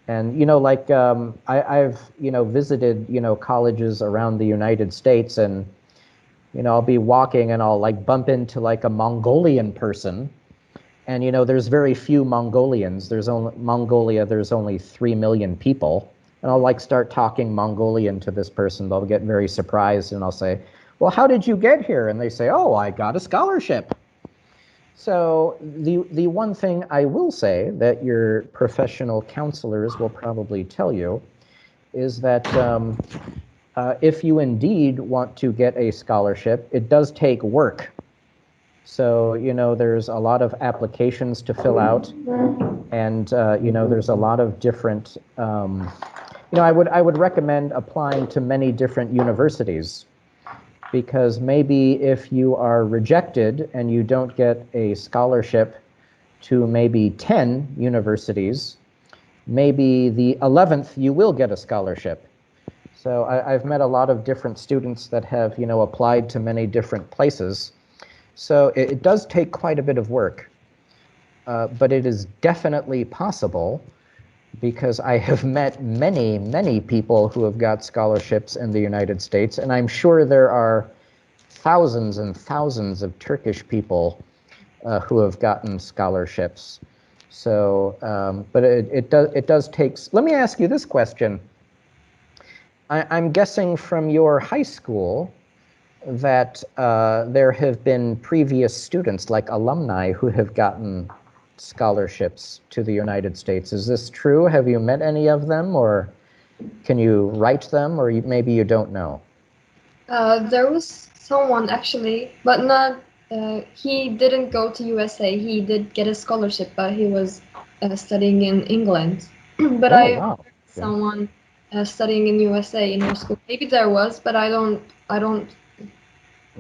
And, you know, like I've, you know, visited, you know, colleges around the United States, and, you know, I'll be walking and I'll like bump into like a Mongolian person. And, you know, there's very few Mongolians. There's only 3 million people. And I'll like start talking Mongolian to this person. They'll get very surprised, and I'll say, well, how did you get here? And they say, oh, I got a scholarship. So the one thing I will say that your professional counselors will probably tell you is that if you indeed want to get a scholarship, it does take work. So, you know, there's a lot of applications to fill out, and, you know, there's a lot of different, you know, I would recommend applying to many different universities, because maybe if you are rejected and you don't get a scholarship to maybe 10 universities, maybe the 11th you will get a scholarship. So I've met a lot of different students that have, you know, applied to many different places. So it does take quite a bit of work, but it is definitely possible, because I have met many, many people who have got scholarships in the United States, and I'm sure there are thousands and thousands of Turkish people who have gotten scholarships. So, but it does take. Let me ask you this question. I'm guessing from your high school that there have been previous students, like alumni, who have gotten scholarships to the United States. Is this true? Have you met any of them, or can you write them, or maybe you don't know? There was someone actually, but not. He didn't go to USA. He did get a scholarship, but he was studying in England. But Oh, I wow. Okay. someone studying in USA in our school. Maybe there was, but I don't. I don't.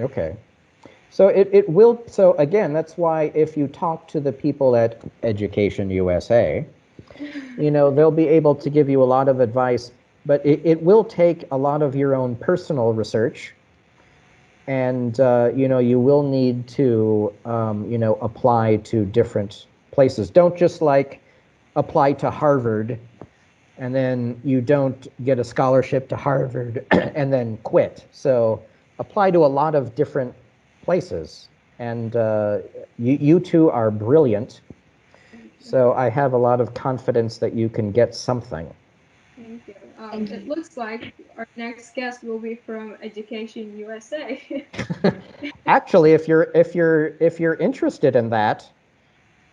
Okay. So it will, so again, that's why if you talk to the people at Education USA, you know, they'll be able to give you a lot of advice, but it will take a lot of your own personal research. And, you know, you will need to, you know, apply to different places. Don't just like apply to Harvard and then you don't get a scholarship to Harvard and then quit. So apply to a lot of different places. And you two are brilliant. So I have a lot of confidence that you can get something. Thank you. Thank you. It looks like our next guest will be from Education USA. Actually, if you're interested in that,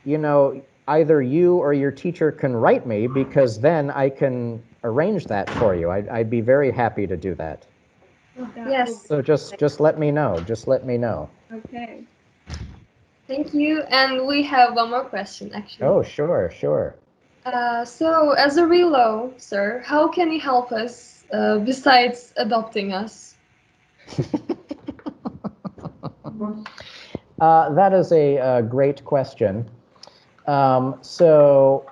you know, either you or your teacher can write me, because then I can arrange that for you. I'd be very happy to do that. That Yes. will So just let me know. Just let me know. be okay. Thank you. And we have one more question, actually. Oh, sure, sure. So, as a relo, sir, how can you help us besides adopting us? That is a great question. So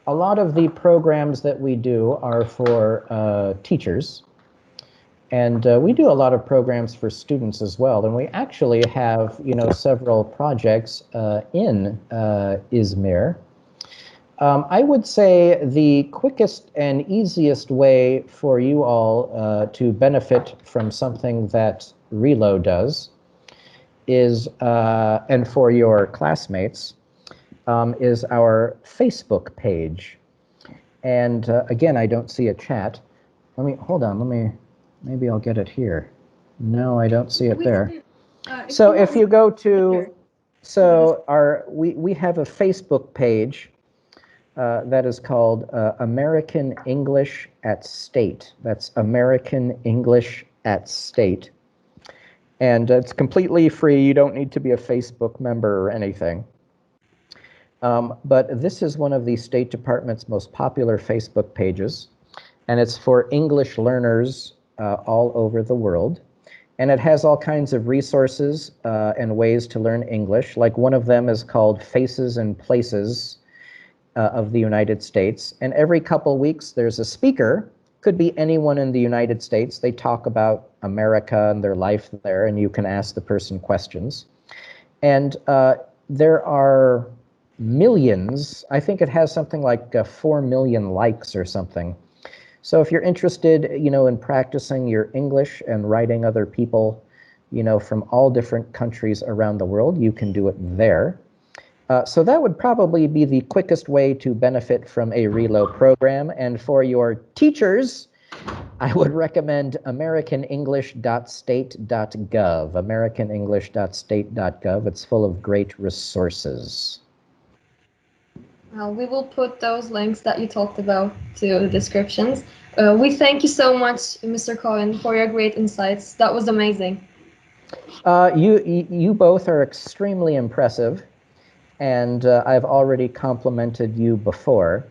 a lot of the programs that we do are for teachers. And we do a lot of programs for students as well. And we actually have, you know, several projects in Izmir. I would say the quickest and easiest way for you all to benefit from something that Relo does is, and for your classmates, is our Facebook page. And again, I don't see a chat. Hold on, maybe I'll get it here. No, I don't see it there. So if you go to, we have a Facebook page that is called American English at State. That's American English at State. And it's completely free. You don't need to be a Facebook member or anything. But this is one of the State Department's most popular Facebook pages, and it's for English learners all over the world. And it has all kinds of resources and ways to learn English. Like one of them is called Faces and Places of the United States. And every couple weeks there's a speaker, could be anyone in the United States. They talk about America and their life there, and you can ask the person questions. And there are millions, I think it has something like 4 million likes or something. So if you're interested, you know, in practicing your English and writing other people, you know, from all different countries around the world, you can do it there. So that would probably be the quickest way to benefit from a Relo program. And for your teachers, I would recommend americanenglish.state.gov, americanenglish.state.gov. It's full of great resources. We will put those links that you talked about to the descriptions. We thank you so much, Mr. Cohen, for your great insights. That was amazing. You both are extremely impressive, and I've already complimented you before.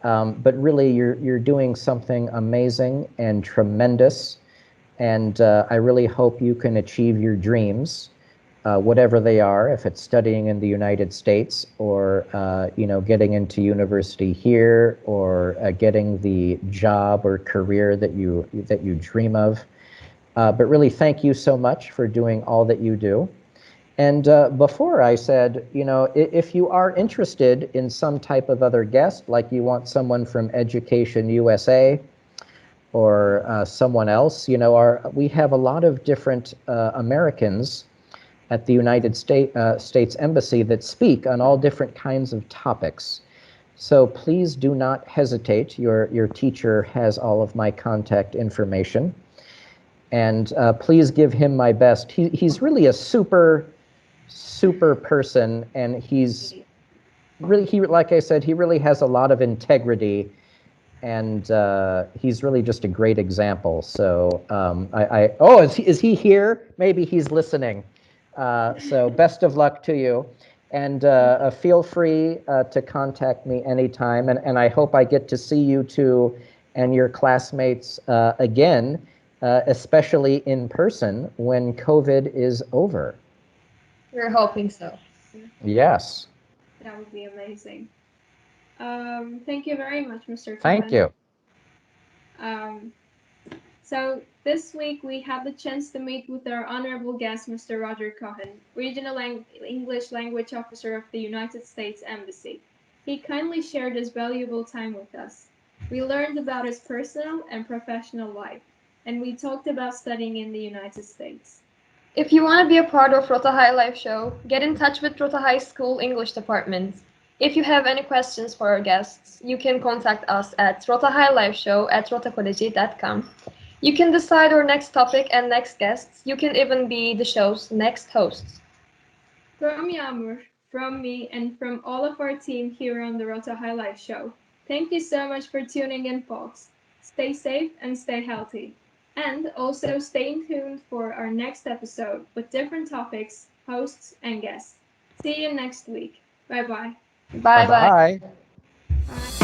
But really, you're doing something amazing and tremendous, and I really hope you can achieve your dreams, whatever they are. If it's studying in the United States, or you know, getting into university here, or getting the job or career that you dream of. But really, thank you so much for doing all that you do. And before I said, you know, if you are interested in some type of other guest, like you want someone from Education USA or someone else, you know, we have a lot of different Americans at the United States Embassy that speak on all different kinds of topics. So please do not hesitate. Your teacher has all of my contact information. And please give him my best. He's really a super person, and he's really, like I said, he really has a lot of integrity, and he's really just a great example. So oh, is he here? Maybe he's listening. So best of luck to you, and feel free to contact me anytime. And I hope I get to see you two and your classmates again, especially in person when COVID is over. We're hoping so. Yes. That would be amazing. Thank you very much, Mr. Thank Cohen. you. So this week we had the chance to meet with our honorable guest, Mr. Roger Cohen, Regional English Language Officer of the United States Embassy. He kindly shared his valuable time with us. We learned about his personal and professional life, and we talked about studying in the United States. If you want to be a part of Rota High Live Show, get in touch with Rota High School English Department. If you have any questions for our guests, you can contact us at rotahighliveShow@rotacollege.com. You can decide our next topic and next guests. You can even be the show's next hosts. From Yamur, from me, and from all of our team here on the Rota High Life Show, thank you so much for tuning in, folks. Stay safe and stay healthy. And also stay tuned for our next episode with different topics, hosts, and guests. See you next week. Bye-bye. Bye bye. Bye-bye. Bye.